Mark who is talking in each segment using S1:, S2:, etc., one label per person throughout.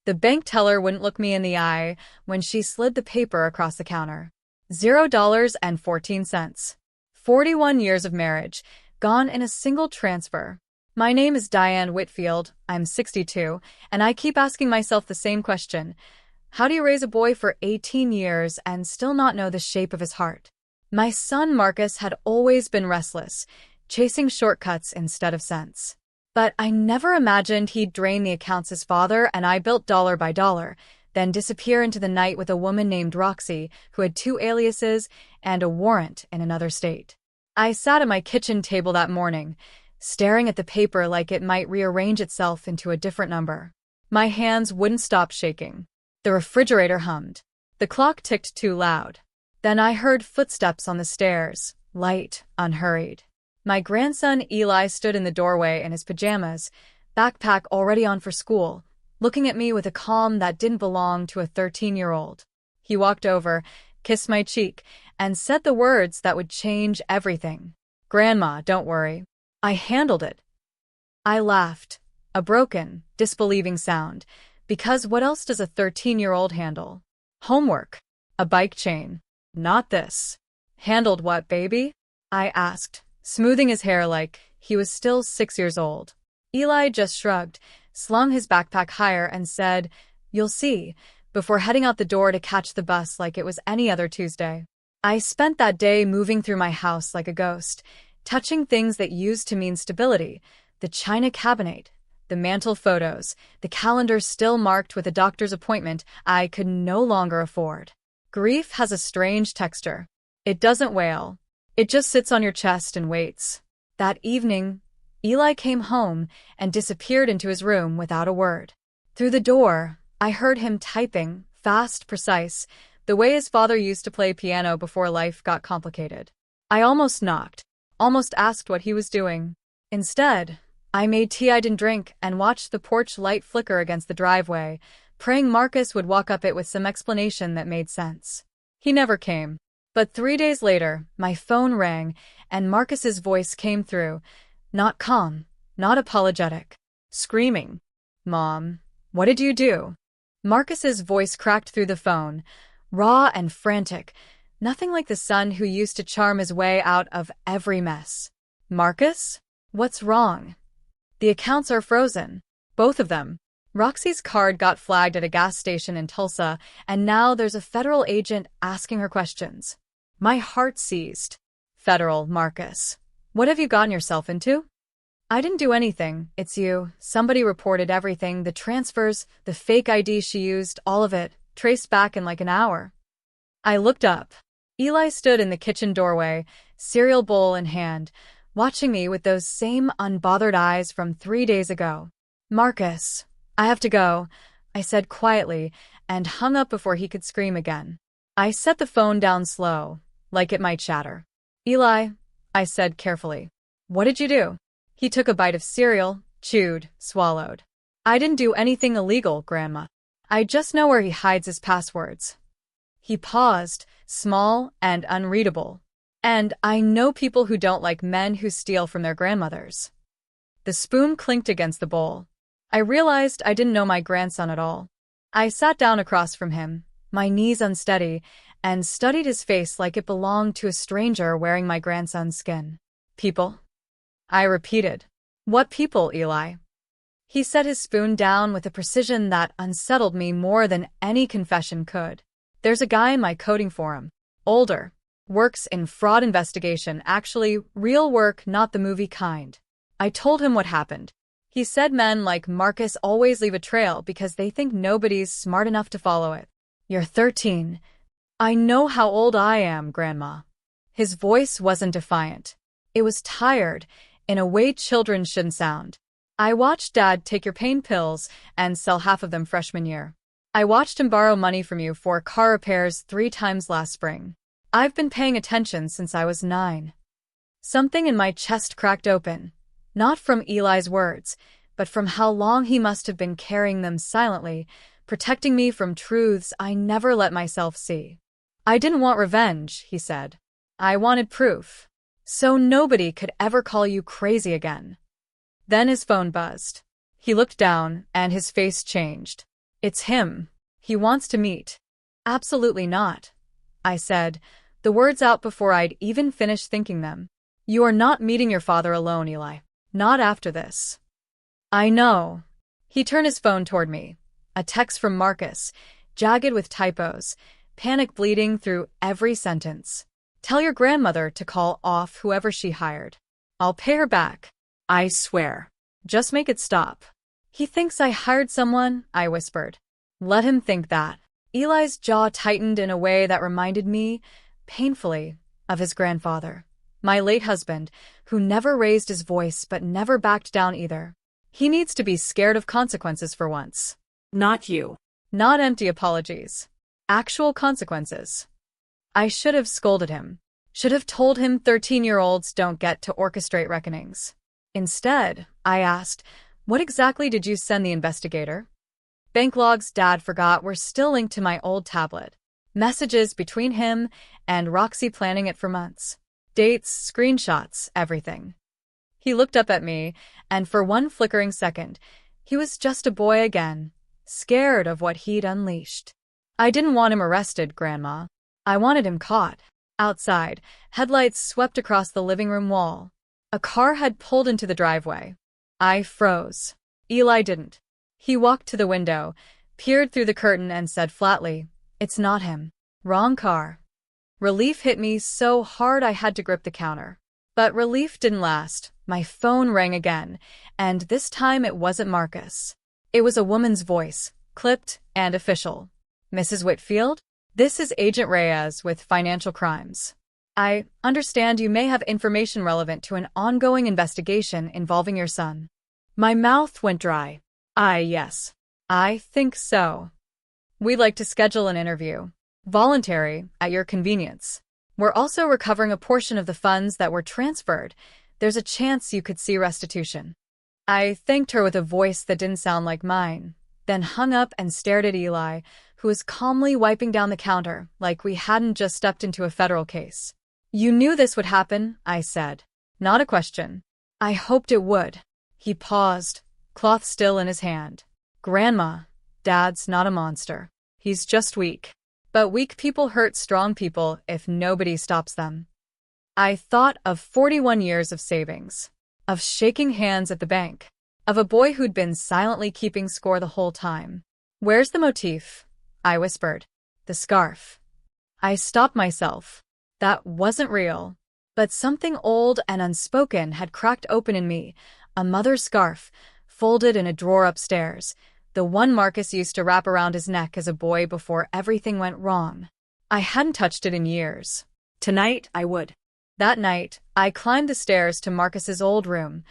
S1: The bank teller wouldn't look me in the eye when she slid the paper across the counter. $0.14. 41 years of marriage, gone in a single transfer. My name is Diane Whitfield, I'm 62, and I keep asking myself the same question. How do you raise a boy for 18 years and still not know the shape of his heart? My son Marcus had always been restless, chasing shortcuts instead of sense. But I never imagined he'd drain the accounts his father and I built dollar by dollar, then disappear into the night with a woman named Roxy, who had 2 aliases and a warrant in another state. I sat at my kitchen table that morning, staring at the paper like it might rearrange itself into a different number. My hands wouldn't stop shaking. The refrigerator hummed. The clock ticked too loud. Then I heard footsteps on the stairs, light, unhurried. My grandson Eli stood in the doorway in his pajamas, backpack already on for school, looking at me with a calm that didn't belong to a 13-year-old. He walked over, kissed my cheek, and said the words that would change everything. "Grandma, don't worry. I handled it." I laughed, a broken, disbelieving sound, because what else does a 13-year-old handle? Homework. A bike chain. Not this. "Handled what, baby?" I asked, smoothing his hair like he was still 6 years old. Eli just shrugged, slung his backpack higher and said, "You'll see," before heading out the door to catch the bus like it was any other Tuesday. I spent that day moving through my house like a ghost, touching things that used to mean stability, the china cabinet, the mantle photos, the calendar still marked with a doctor's appointment I could no longer afford. Grief has a strange texture. It doesn't wail. It just sits on your chest and waits. That evening, Eli came home and disappeared into his room without a word. Through the door, I heard him typing, fast, precise, the way his father used to play piano before life got complicated. I almost knocked, almost asked what he was doing. Instead, I made tea I didn't drink and watched the porch light flicker against the driveway, praying Marcus would walk up it with some explanation that made sense. He never came. But 3 days later, my phone rang, and Marcus's voice came through, not calm, not apologetic, screaming. "Mom, what did you do?" Marcus's voice cracked through the phone, raw and frantic, nothing like the son who used to charm his way out of every mess. "Marcus? What's wrong?" "The accounts are frozen. Both of them. Roxy's card got flagged at a gas station in Tulsa, and now there's a federal agent asking her questions." My heart seized. "Federal, Marcus. What have you gotten yourself into?" "I didn't do anything. It's you. Somebody reported everything, the transfers, the fake ID she used, all of it, traced back in like an hour." I looked up. Eli stood in the kitchen doorway, cereal bowl in hand, watching me with those same unbothered eyes from 3 days ago. "Marcus, I have to go," I said quietly, and hung up before he could scream again. I set the phone down slow, like it might shatter. "Eli," I said carefully, "what did you do?" He took a bite of cereal, chewed, swallowed. "I didn't do anything illegal, Grandma. I just know where he hides his passwords." He paused, small and unreadable. "And I know people who don't like men who steal from their grandmothers." The spoon clinked against the bowl. I realized I didn't know my grandson at all. I sat down across from him, my knees unsteady, and studied his face like it belonged to a stranger wearing my grandson's skin. "People?" I repeated. "What people, Eli?" He set his spoon down with a precision that unsettled me more than any confession could. "There's a guy in my coding forum. Older. Works in fraud investigation, actually, real work, not the movie kind." I told him what happened. He said men like Marcus always leave a trail because they think nobody's smart enough to follow it. "You're 13. I know how old I am, Grandma." His voice wasn't defiant. It was tired, in a way children shouldn't sound. "I watched Dad take your pain pills and sell half of them freshman year. I watched him borrow money from you for car repairs 3 times last spring. I've been paying attention since I was 9. Something in my chest cracked open, not from Eli's words, but from how long he must have been carrying them silently, protecting me from truths I never let myself see. "I didn't want revenge," he said. "I wanted proof. So nobody could ever call you crazy again." Then his phone buzzed. He looked down, and his face changed. It's him. He wants to meet. Absolutely not, I said, the words out before I'd even finished thinking them. You are not meeting your father alone, Eli. Not after this. I know. He turned his phone toward me. A text from Marcus, jagged with typos, panic bleeding through every sentence. Tell your grandmother to call off whoever she hired. I'll pay her back. I swear. Just make it stop. He thinks I hired someone, I whispered. Let him think that. Eli's jaw tightened in a way that reminded me, painfully, of his grandfather. My late husband, who never raised his voice but never backed down either. He needs to be scared of consequences for once. Not you. Not empty apologies. Actual consequences. I should have scolded him. Should have told him 13-year-olds don't get to orchestrate reckonings. Instead, I asked, what exactly did you send the investigator? Bank logs Dad forgot were still linked to my old tablet. Messages between him and Roxy planning it for months. Dates, screenshots, everything. He looked up at me, and for one flickering second, he was just a boy again, scared of what he'd unleashed. I didn't want him arrested, Grandma. I wanted him caught. Outside, headlights swept across the living room wall. A car had pulled into the driveway. I froze. Eli didn't. He walked to the window, peered through the curtain and said flatly, "It's not him. Wrong car." Relief hit me so hard I had to grip the counter. But relief didn't last. My phone rang again, and this time it wasn't Marcus. It was a woman's voice, clipped and official. "Mrs. Whitfield? This is Agent Reyes with Financial Crimes. I understand you may have information relevant to an ongoing investigation involving your son." My mouth went dry. Yes. I think so. We'd like to schedule an interview. Voluntary, at your convenience. We're also recovering a portion of the funds that were transferred. There's a chance you could see restitution. I thanked her with a voice that didn't sound like mine, then hung up and stared at Eli, who was calmly wiping down the counter like we hadn't just stepped into a federal case. "You knew this would happen," I said. Not a question. I hoped it would. He paused, cloth still in his hand. "Grandma, Dad's not a monster. He's just weak. But weak people hurt strong people if nobody stops them." I thought of 41 years of savings, of shaking hands at the bank, of a boy who'd been silently keeping score the whole time. "Where's the motif?" I whispered. "The scarf." I stopped myself. That wasn't real. But something old and unspoken had cracked open in me, a mother's scarf, folded in a drawer upstairs, the one Marcus used to wrap around his neck as a boy before everything went wrong. I hadn't touched it in years. Tonight, I would. That night, I climbed the stairs to Marcus's old room,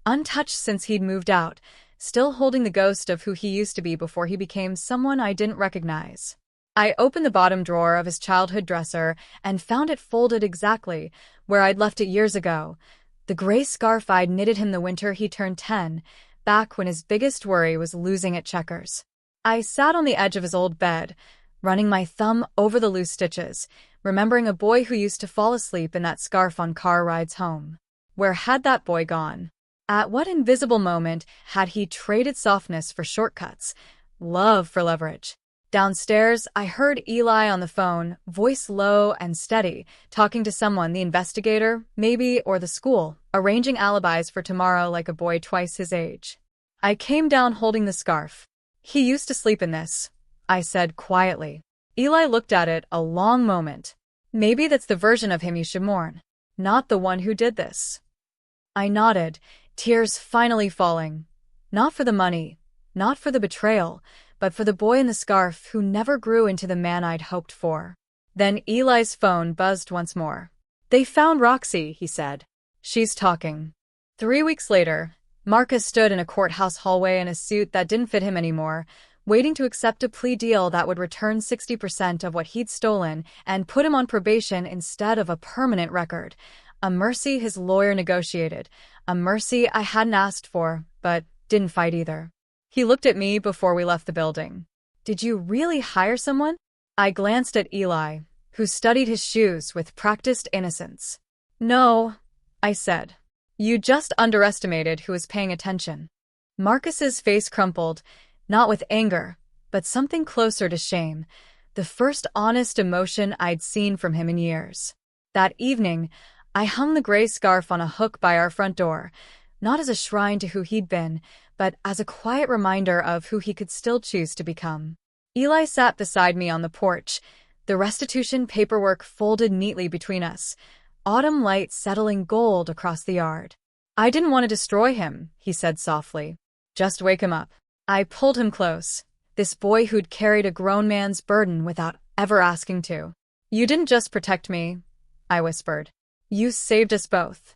S1: untouched since he'd moved out, still holding the ghost of who he used to be before he became someone I didn't recognize. I opened the bottom drawer of his childhood dresser and found it folded exactly where I'd left it years ago, the gray scarf I'd knitted him the winter he turned 10, back when his biggest worry was losing at checkers. I sat on the edge of his old bed, running my thumb over the loose stitches, remembering a boy who used to fall asleep in that scarf on car rides home. Where had that boy gone? At what invisible moment had he traded softness for shortcuts, love for leverage? Downstairs, I heard Eli on the phone, voice low and steady, talking to someone, the investigator, maybe, or the school, arranging alibis for tomorrow like a boy twice his age. I came down holding the scarf. "He used to sleep in this," I said quietly. Eli looked at it a long moment. "Maybe that's the version of him you should mourn, not the one who did this." I nodded, tears finally falling. Not for the money, not for the betrayal, but for the boy in the scarf who never grew into the man I'd hoped for. Then Eli's phone buzzed once more. "They found Roxy," he said. "She's talking." 3 weeks later, Marcus stood in a courthouse hallway in a suit that didn't fit him anymore, waiting to accept a plea deal that would return 60% of what he'd stolen and put him on probation instead of a permanent record. A mercy his lawyer negotiated, a mercy I hadn't asked for, but didn't fight either. He looked at me before we left the building. "Did you really hire someone?" I glanced at Eli, who studied his shoes with practiced innocence. "No," I said. "You just underestimated who was paying attention." Marcus's face crumpled, not with anger, but something closer to shame, the first honest emotion I'd seen from him in years. That evening, I hung the gray scarf on a hook by our front door, not as a shrine to who he'd been, but as a quiet reminder of who he could still choose to become. Eli sat beside me on the porch, the restitution paperwork folded neatly between us, autumn light settling gold across the yard. "I didn't want to destroy him," he said softly. "Just wake him up." I pulled him close, this boy who'd carried a grown man's burden without ever asking to. "You didn't just protect me," I whispered. "You saved us both."